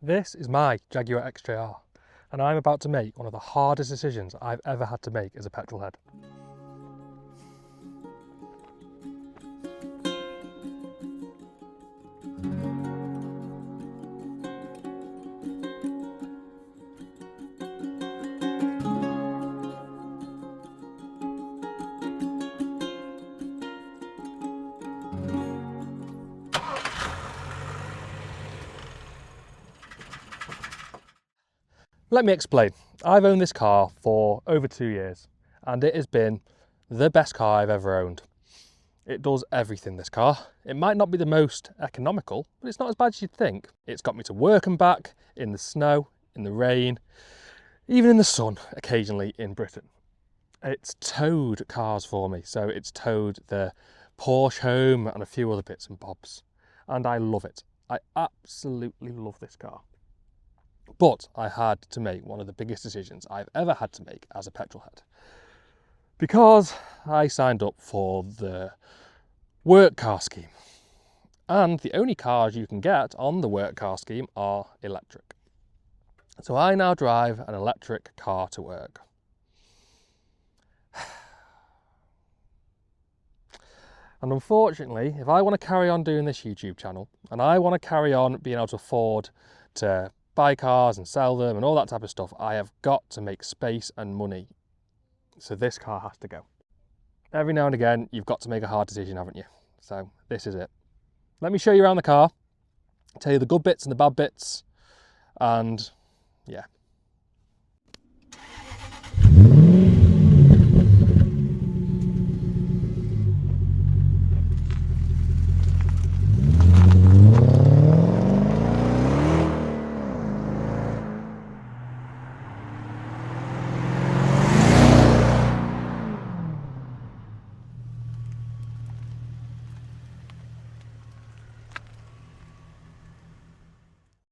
This is my Jaguar XJR, and I'm about to make one of the hardest decisions I've ever had to make as a petrolhead. Let me explain. I've owned this car for over 2 years and it has been the best car I've ever owned. It does everything, this car. It might not be the most economical, but it's not as bad as you'd think. It's got me to work and back in the snow, in the rain, even in the sun occasionally in Britain. It's towed cars for me, so it's towed the Porsche home and a few other bits and bobs, and I love it. I absolutely love this car. But I had to make one of the biggest decisions I've ever had to make as a petrolhead, because I signed up for the work car scheme, and the only cars you can get on the work car scheme are electric. So I now drive an electric car to work. And unfortunately, if I want to carry on doing this YouTube channel, and I want to carry on being able to afford to buy cars and sell them and all that type of stuff, I have got to make space and money. So this car has to go. Every now and again, you've got to make a hard decision, haven't you? So this is it. Let me show you around the car, tell you the good bits and the bad bits, and yeah.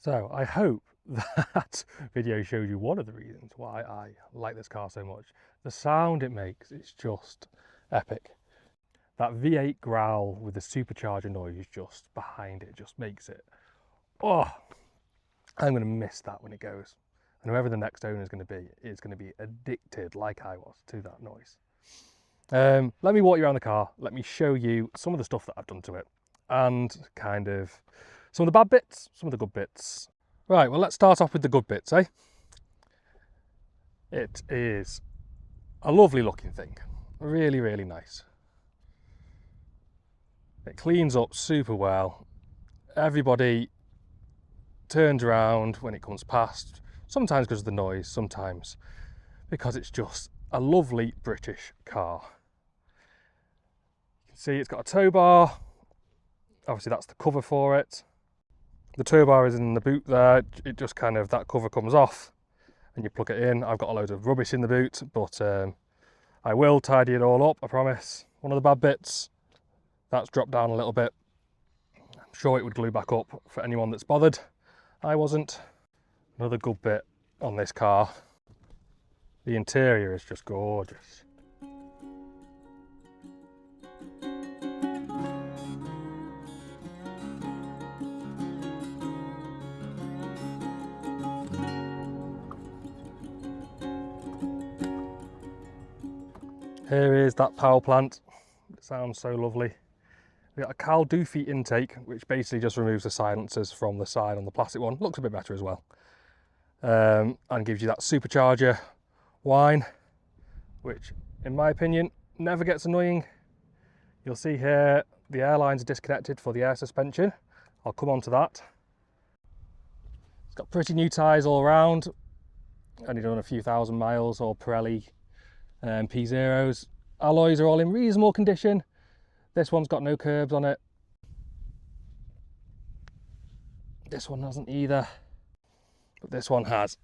So I hope that video showed you one of the reasons why I like this car so much. The sound it makes is just epic. That V8 growl with the supercharger noise just behind it just makes it, oh, I'm going to miss that when it goes. And whoever the next owner is going to be addicted like I was to that noise. Let me walk you around the car. Let me show you some of the stuff that I've done to it and kind of some of the bad bits, some of the good bits. Right, well, let's start off with the good bits, eh? It is a lovely looking thing. Really, really nice. It cleans up super well. Everybody turns around when it comes past, sometimes because of the noise, sometimes because it's just a lovely British car. You can see it's got a tow bar. Obviously that's the cover for it. The tow bar is in the boot there. It just kind of, that cover comes off and you plug it in. I've got a load of rubbish in the boot, but I will tidy it all up, I promise. One of the bad bits, that's dropped down a little bit. I'm sure it would glue back up for anyone that's bothered. I wasn't. Another good bit on this car, the interior is just gorgeous. Here is that power plant. It sounds so lovely. We've got a Cal Doofy intake, which basically just removes the silencers from the side on the plastic one. Looks a bit better as well. And gives you that supercharger whine, which in my opinion never gets annoying. You'll see here the air lines are disconnected for the air suspension. I'll come on to that. It's got pretty new tyres all around. Only done a few thousand miles, or Pirelli P0s. Alloys are all in reasonable condition. This one's got no curbs on it. This one hasn't either, but this one has.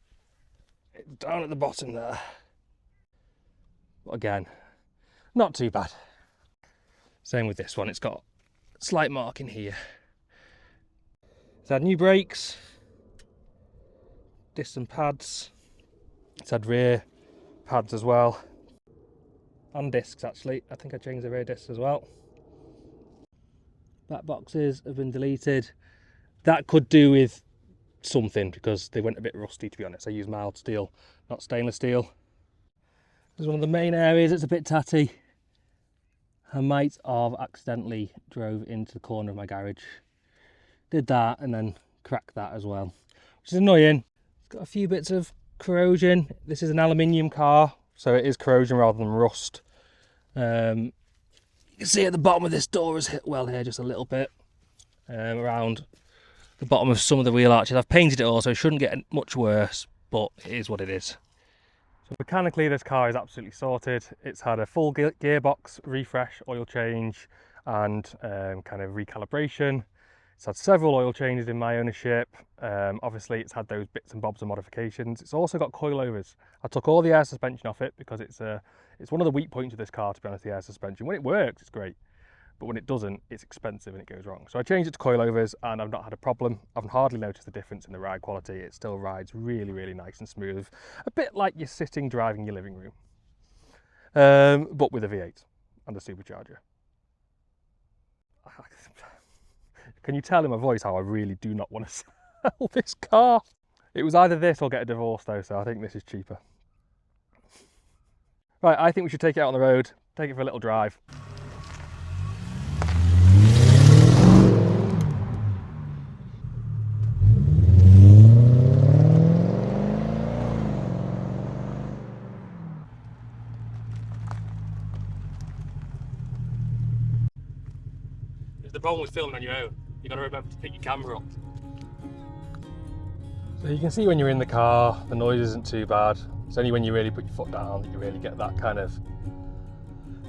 It's down at the bottom there. But again, not too bad. Same with this one, it's got a slight mark in here. It's had new brakes, disc and pads. It's had rear pads as well. And discs actually. I think I changed the rear discs as well. Back boxes have been deleted. That could do with something because they went a bit rusty, to be honest. I used mild steel, not stainless steel. This is one of the main areas. It's a bit tatty. I might have accidentally drove into the corner of my garage. Did that and then cracked that as well, which is annoying. It's got a few bits of corrosion. This is an aluminium car, so it is corrosion rather than rust. You can see at the bottom of this door has hit well here just a little bit, around the bottom of some of the wheel arches. I've painted it all, so it shouldn't get much worse, but it is what it is. So mechanically this car is absolutely sorted. It's had a full gearbox refresh, oil change and kind of recalibration. It's had several oil changes in my ownership. Obviously it's had those bits and bobs of modifications. It's also got coilovers. I took all the air suspension off it because it's one of the weak points of this car, to be honest, the air suspension. When it works, it's great. But when it doesn't, it's expensive and it goes wrong. So I changed it to coilovers and I've not had a problem. I've hardly noticed the difference in the ride quality. It still rides really, really nice and smooth. A bit like you're sitting driving your living room. But with a V8 and a supercharger. Can you tell in my voice how I really do not want to sell this car? It was either this or get a divorce though, so I think this is cheaper. Right, I think we should take it out on the road, take it for a little drive. The problem with filming on your own, you've got to remember to pick your camera up. So you can see when you're in the car, the noise isn't too bad. It's only when you really put your foot down that you really get that kind of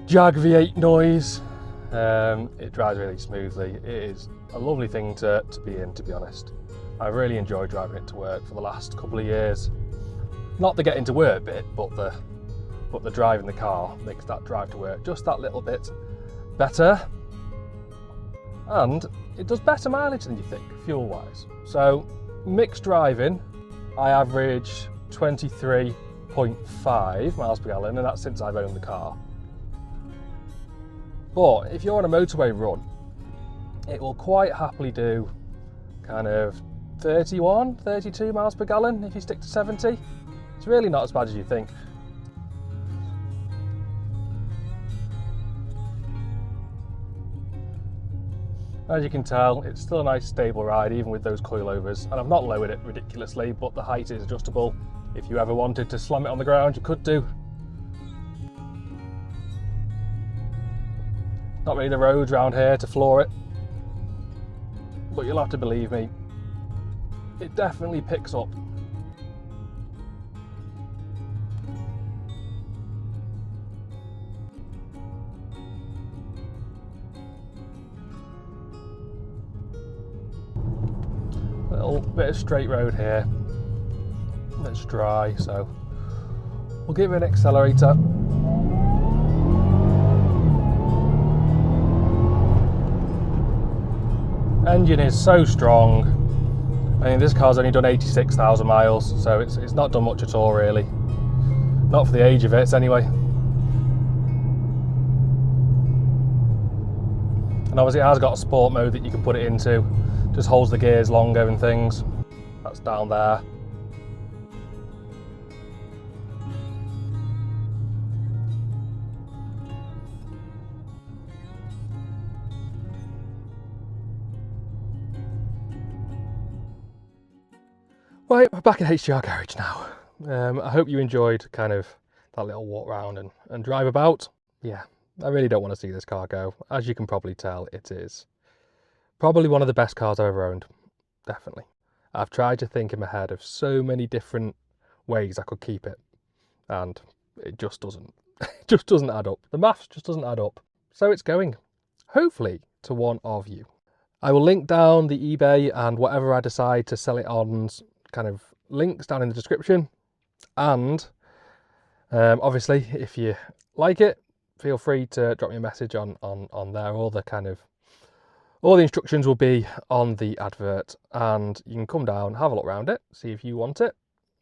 Jag V8 noise. It drives really smoothly. It is a lovely thing to be in, to be honest. I've really enjoyed driving it to work for the last couple of years. Not the getting to work bit, but the driving the car makes that drive to work just that little bit better. And it does better mileage than you think, fuel-wise. So, mixed driving, I average 23.5 miles per gallon, and that's since I've owned the car. But if you're on a motorway run, it will quite happily do kind of 31, 32 miles per gallon if you stick to 70. It's really not as bad as you think. As you can tell, it's still a nice stable ride even with those coilovers, and I've not lowered it ridiculously, but the height is adjustable. If you ever wanted to slam it on the ground, you could do. Not really the roads around here to floor it, but you'll have to believe me, it definitely picks up. Little bit of straight road here. It's dry, so we'll give it an accelerator. Engine is so strong. I mean, this car's only done 86,000 miles, so it's not done much at all, really. Not for the age of it, anyway. And obviously, it has got a sport mode that you can put it into. Just holds the gears longer and things. That's down there. Right, we're back at HJR Garage now. I hope you enjoyed kind of that little walk around and drive about. Yeah, I really don't want to see this car go. As you can probably tell, it is probably one of the best cars I've ever owned. Definitely. I've tried to think in my head of so many different ways I could keep it, and it just doesn't. It just doesn't add up. The maths just doesn't add up. So it's going, hopefully, to one of you. I will link down the eBay and whatever I decide to sell it on's kind of links down in the description. And obviously, if you like it, feel free to drop me a message on there. All the instructions will be on the advert, and you can come down, have a look around it, see if you want it.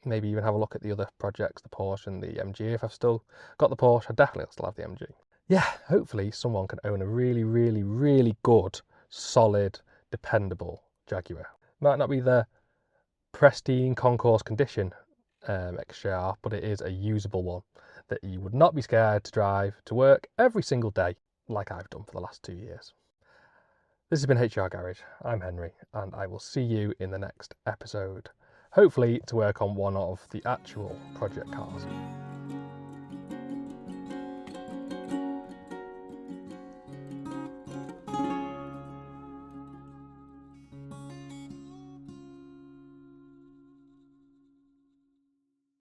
Maybe even have a look at the other projects, the Porsche and the MG. If I've still got the Porsche, I definitely still have the MG. Yeah, hopefully someone can own a really, really, really good, solid, dependable Jaguar. Might not be the pristine concourse condition XJR, but it is a usable one that you would not be scared to drive to work every single day like I've done for the last 2 years. This has been HR Garage. I'm Henry, and I will see you in the next episode, hopefully to work on one of the actual project cars.